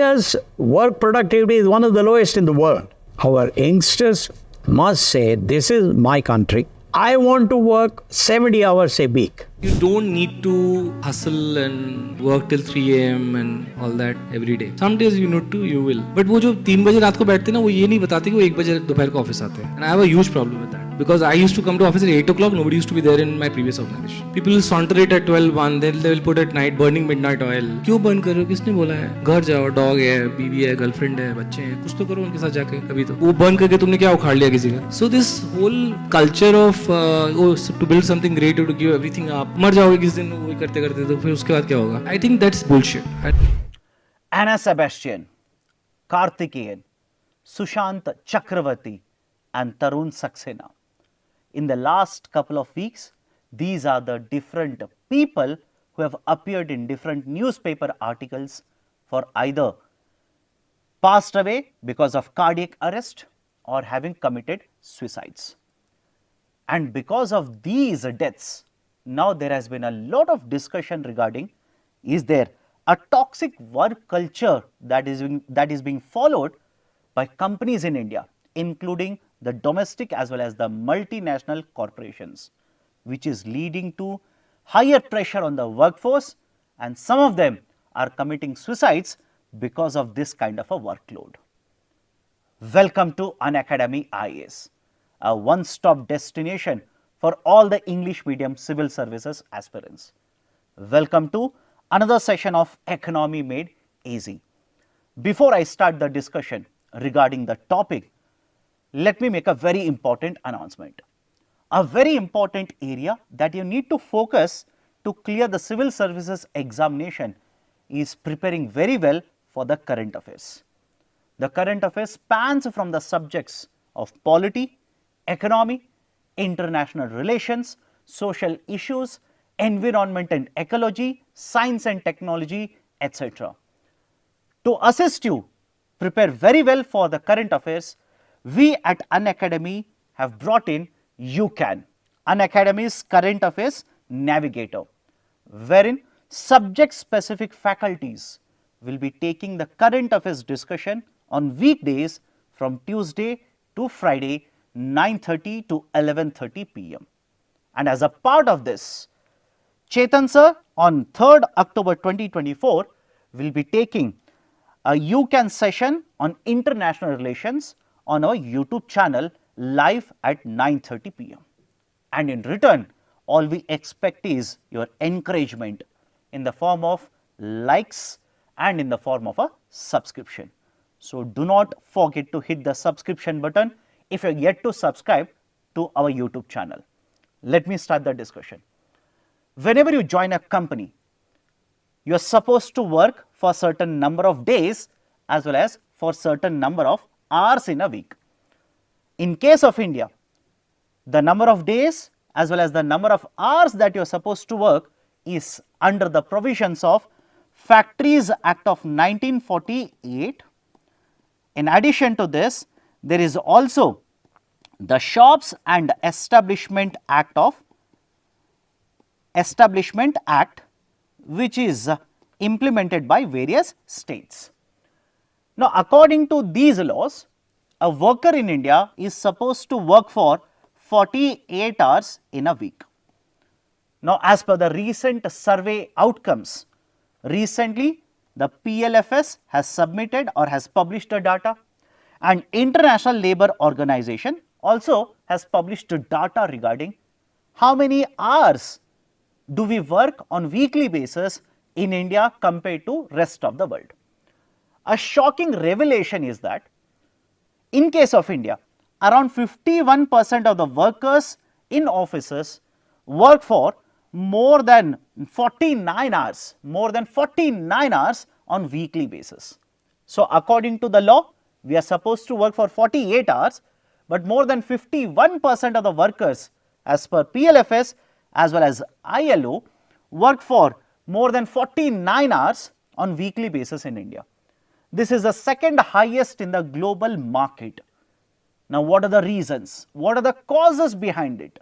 India's work productivity is one of the lowest in the world. Our youngsters must say, this is my country. I want to work 70 hours a week. You don't need to hustle and work till 3 a.m. and all that every day. Some days you need to, you will. But वो जो 3 बजे रात को बैठते हैं ना, वो ये नहीं बताते कि वो 1 बजे दोपहर को ऑफिस आते हैं. And I have a huge problem with that. Because I used to come to office at 8 o'clock, nobody used to be there in my previous organization. People will saunter it at 12, 1, then they will put at night, burning midnight oil. क्यों burn कर रहे हो? किसने बोला है? घर जाओ, dog है, बीवी है, गर्लफ्रेंड है, बच्चे हैं, कुछ तो करो उनके साथ जाके कभी तो. वो burn करके तुमने क्या उखाड़ लिया किसी का? So this whole culture of to build something great, to give everything up, मर जाओगे किस दिन वो करते करते तो फिर उसके बाद क्या होगा? I think that's bullshit. Anna Sebastian, Karthikeyan, Sushant Chakravarti and Tarun Saxena. In the last couple of weeks, these are the different people who have appeared in different newspaper articles for either passed away because of cardiac arrest or having committed suicides. And because of these deaths, now there has been a lot of discussion regarding, is there a toxic work culture that is being followed by companies in India, including the domestic as well as the multinational corporations, which is leading to higher pressure on the workforce, and some of them are committing suicides because of this kind of a workload. Welcome to Unacademy IAS, a one-stop destination for all the English medium civil services aspirants. Welcome to another session of Economy Made Easy. Before I start the discussion regarding the topic, let me make a very important announcement. A very important area that you need to focus to clear the civil services examination is preparing very well for the current affairs. The current affairs spans from the subjects of polity, economy, international relations, social issues, environment and ecology, science and technology, etc. To assist you prepare very well for the current affairs, we at Unacademy have brought in UCAN, Unacademy's Current Affairs Navigator, wherein subject-specific faculties will be taking the current affairs discussion on weekdays from Tuesday to Friday, 9:30 to 11:30 p.m. And as a part of this, Chetan sir on 3rd October 2024 will be taking a UCAN session on international relations on our YouTube channel live at 9:30 p.m. And in return, all we expect is your encouragement in the form of likes and in the form of a subscription. So do not forget to hit the subscription button if you are yet to subscribe to our YouTube channel. Let me start the discussion. Whenever you join a company, you are supposed to work for a certain number of days as well as for certain number of hours in a week. In case of India, the number of days as well as the number of hours that you are supposed to work is under the provisions of Factories Act of 1948. In addition to this, there is also the Shops and Establishment Act, which is implemented by various states. Now, according to these laws, a worker in India is supposed to work for 48 hours in a week. Now, as per the recent survey outcomes, recently the PLFS has submitted or has published the data, and International Labour Organization also has published data regarding how many hours do we work on weekly basis in India compared to rest of the world. A shocking revelation is that in case of India, around 51% of the workers in offices work for more than 49 hours on weekly basis. So, according to the law, we are supposed to work for 48 hours, but more than 51% of the workers as per PLFS as well as ILO work for more than 49 hours on weekly basis in India. This is the second highest in the global market. Now, what are the reasons? What are the causes behind it?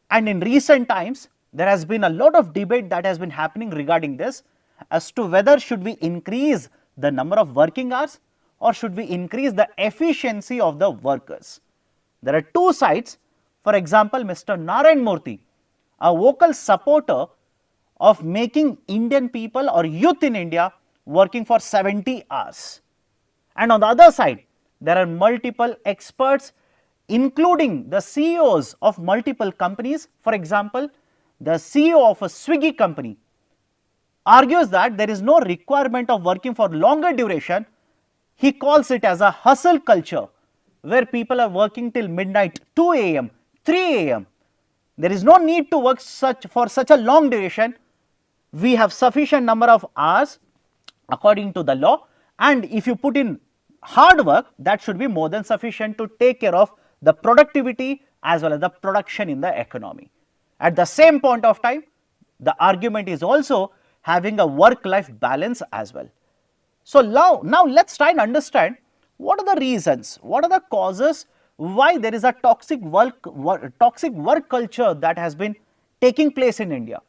And in recent times, there has been a lot of debate that has been happening regarding this as to whether should we increase the number of working hours, or should we increase the efficiency of the workers? There are two sides. For example, Mr. Narayana Murthy, a vocal supporter of making Indian people or youth in India working for 70 hours. And on the other side, there are multiple experts, including the CEOs of multiple companies. For example, the CEO of a Swiggy company argues that there is no requirement of working for longer duration. He calls it as a hustle culture, where people are working till midnight, 2 a.m., 3 a.m. There is no need to work for such a long duration. We have sufficient number of hours according to the law, and if you put in hard work, that should be more than sufficient to take care of the productivity as well as the production in the economy. At the same point of time, the argument is also having a work-life balance as well. So now let's try and understand what are the reasons, what are the causes why there is a toxic work culture that has been taking place in India.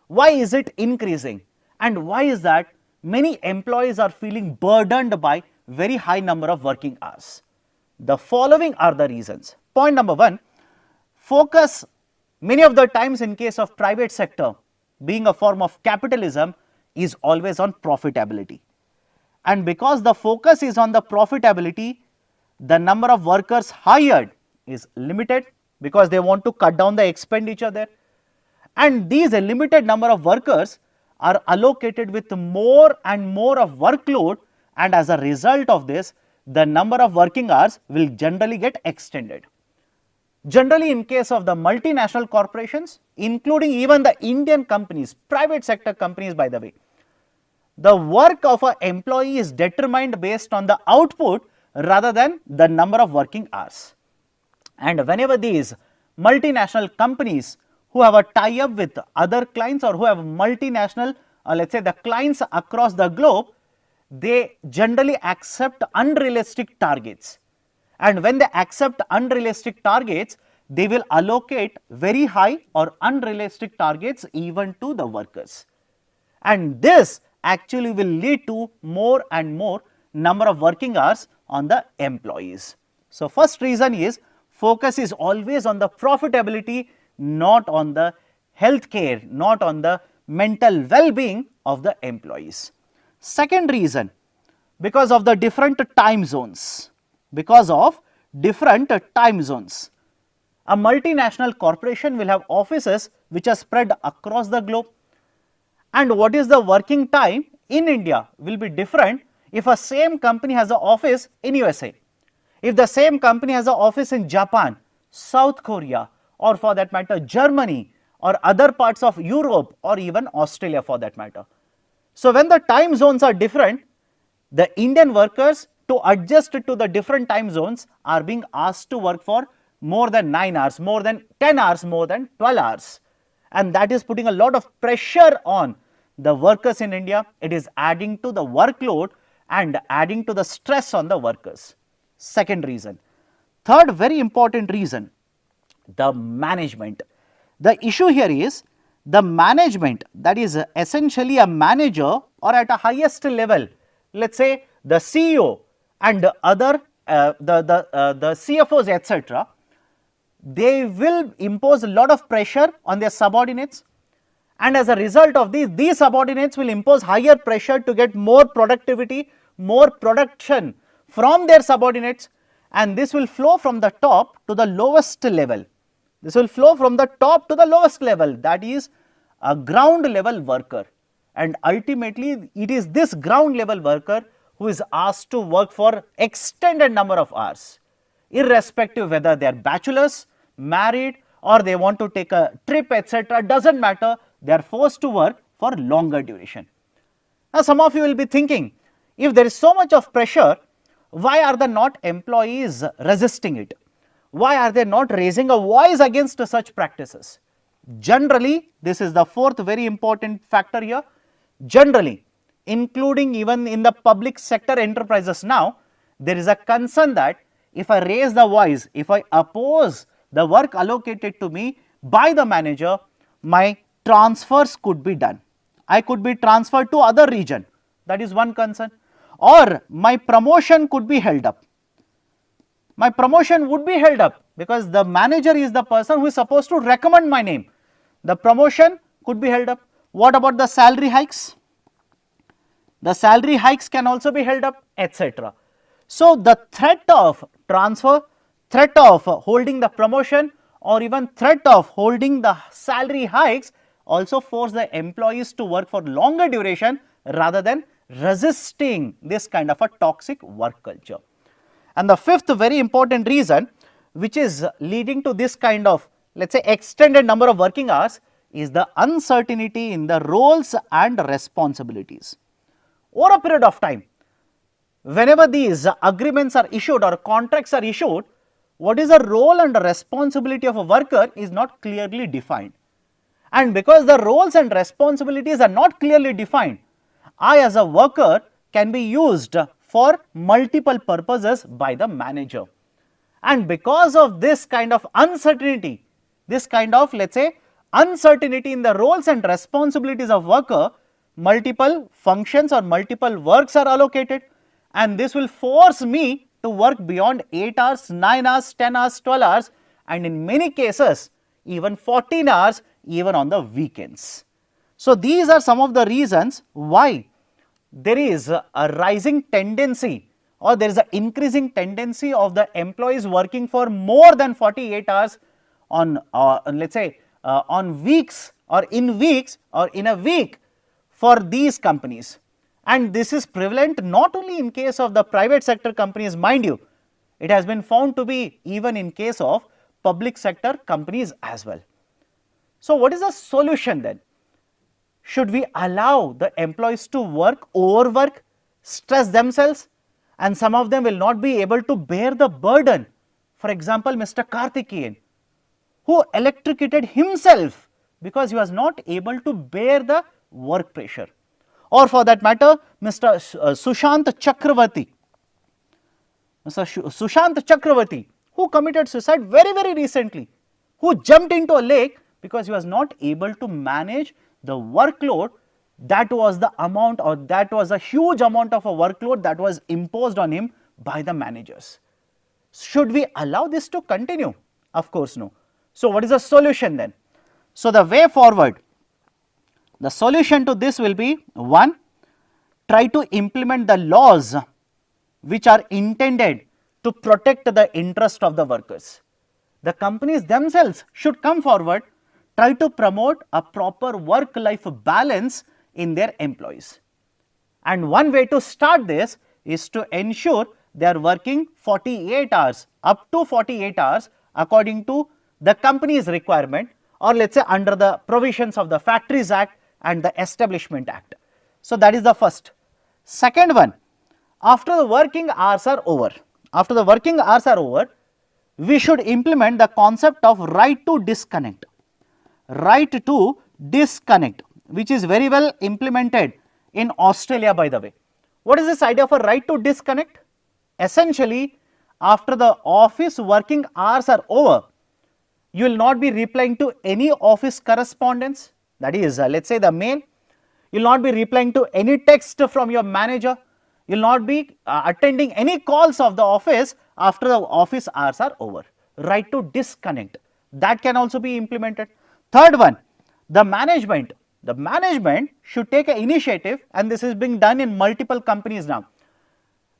Why is it increasing, and why is that many employees are feeling burdened by very high number of working hours? The following are the reasons. Point number one, focus many of the times in case of private sector, being a form of capitalism, is always on profitability. And because the focus is on the profitability, the number of workers hired is limited because they want to cut down the expenditure there. And these limited number of workers are allocated with more and more of workload, and as a result of this, the number of working hours will generally get extended. Generally, in case of the multinational corporations, including even the Indian companies, private sector companies by the way, the work of an employee is determined based on the output rather than the number of working hours. And whenever these multinational companies who have a tie-up with other clients or who have multinational, let's say the clients across the globe, they generally accept unrealistic targets. And when they accept unrealistic targets, they will allocate very high or unrealistic targets even to the workers. And this actually will lead to more and more number of working hours on the employees. So, first reason is focus is always on the profitability, not on the health care, not on the mental well-being of the employees. Second reason, because of the different time zones. Because of different time zones. A multinational corporation will have offices which are spread across the globe, and what is the working time in India will be different if a same company has an office in USA. If the same company has an office in Japan, South Korea, or for that matter Germany, or other parts of Europe, or even Australia for that matter. So, when the time zones are different, the Indian workers, to adjust to the different time zones, are being asked to work for more than 9 hours, more than 10 hours, more than 12 hours. And that is putting a lot of pressure on the workers in India. It is adding to the workload and adding to the stress on the workers. Second reason. Third very important reason, the management. The issue here is the management, that is essentially a manager or at a highest level, let's say the CEO and the other the CFOs etc., they will impose a lot of pressure on their subordinates, and as a result of these subordinates will impose higher pressure to get more productivity, more production from their subordinates, and this will flow from the top to the lowest level. This will flow from the top to the lowest level, that is a ground level worker, and ultimately it is this ground level worker who is asked to work for extended number of hours, irrespective whether they are bachelors, married, or they want to take a trip etc., doesn't matter, they are forced to work for longer duration. Now, some of you will be thinking, if there is so much of pressure, why are the not employees resisting it? Why are they not raising a voice against such practices? Generally, this is the fourth very important factor here. Generally, including even in the public sector enterprises now, there is a concern that if I raise the voice, if I oppose the work allocated to me by the manager, my transfers could be done. I could be transferred to other region. That is one concern. or my promotion could be held up. My promotion would be held up because the manager is the person who is supposed to recommend my name. The promotion could be held up. What about the salary hikes? The salary hikes can also be held up, etc. So, the threat of transfer, threat of holding the promotion, or even threat of holding the salary hikes also force the employees to work for longer duration rather than resisting this kind of a toxic work culture. And the fifth very important reason which is leading to this kind of, let us say, extended number of working hours is the uncertainty in the roles and responsibilities. Over a period of time, whenever these agreements are issued or contracts are issued, what is the role and the responsibility of a worker is not clearly defined. And because the roles and responsibilities are not clearly defined, I as a worker can be used for multiple purposes by the manager. And because of this kind of uncertainty, this kind of, let us say, uncertainty in the roles and responsibilities of worker, multiple functions or multiple works are allocated, and this will force me to work beyond 8 hours, 9 hours, 10 hours, 12 hours, and in many cases even 14 hours even on the weekends. So, these are some of the reasons why there is a rising tendency or there is an increasing tendency of the employees working for more than 48 hours on let us say on weeks or in a week for these companies. And this is prevalent not only in case of the private sector companies, mind you, it has been found to be even in case of public sector companies as well. So, what is the solution then? Should we allow the employees to overwork, stress themselves, and some of them will not be able to bear the burden? For example, Mr. Karthikeyan, who electrocuted himself because he was not able to bear the work pressure. Or for that matter, Mr. Sushant Chakravarti, who committed suicide very recently, who jumped into a lake because he was not able to manage the workload. That was the amount, or that was a huge amount of a workload that was imposed on him by the managers. Should we allow this to continue? Of course no. So, what is the solution then? So, the way forward, the solution to this will be: 1, try to implement the laws which are intended to protect the interest of the workers. The companies themselves should come forward, try to promote a proper work-life balance in their employees. And one way to start this is to ensure they are working 48 hours, up to 48 hours according to the company's requirement, or let us say under the provisions of the Factories Act and the Establishment Act. So, that is the first. Second one, after the working hours are over, we should implement the concept of right to disconnect. Right to disconnect, which is very well implemented in Australia, by the way. What is this idea of a right to disconnect? Essentially, after the office working hours are over, you will not be replying to any office correspondence, that is let us say the mail. You will not be replying to any text from your manager. You will not be attending any calls of the office after the office hours are over. Right to disconnect, that can also be implemented. Third one, the management should take an initiative, and this is being done in multiple companies now.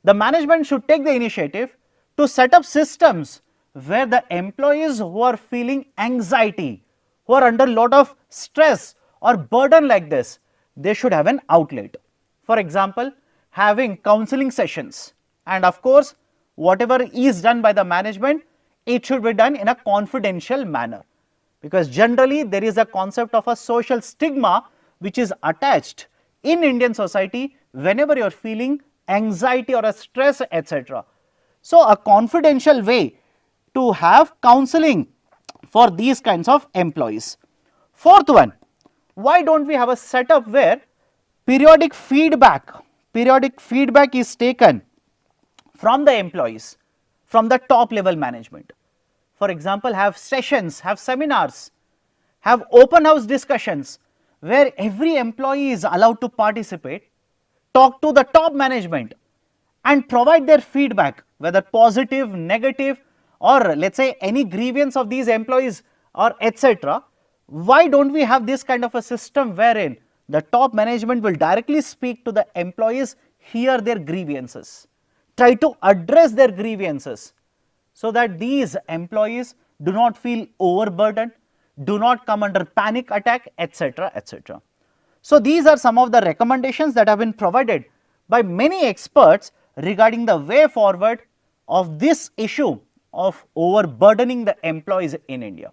The management should take the initiative to set up systems where the employees who are feeling anxiety, who are under a lot of stress or burden like this, they should have an outlet. For example, having counseling sessions, and of course, whatever is done by the management, it should be done in a confidential manner, because generally there is a concept of a social stigma which is attached in Indian society whenever you are feeling anxiety or a stress, etc. So, a confidential way to have counseling for these kinds of employees. Fourth one, why don't we have a setup where periodic feedback is taken from the employees, from the top level management. For example, have sessions, have seminars, have open house discussions where every employee is allowed to participate, talk to the top management, and provide their feedback, whether positive, negative, or let's say any grievance of these employees or etc. Why don't we have this kind of a system wherein the top management will directly speak to the employees, hear their grievances, try to address their grievances, so that these employees do not feel overburdened, do not come under panic attack, etc., etc. So, these are some of the recommendations that have been provided by many experts regarding the way forward of this issue of overburdening the employees in India.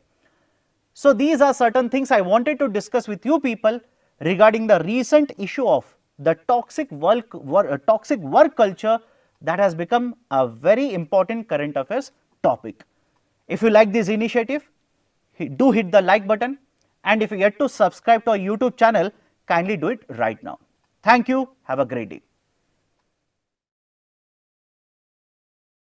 So, these are certain things I wanted to discuss with you people regarding the recent issue of the toxic work culture that has become a very important current affairs topic. If you like this initiative, do hit the like button, and if you yet to subscribe to our YouTube channel, kindly do it right now. Thank you. Have a great day.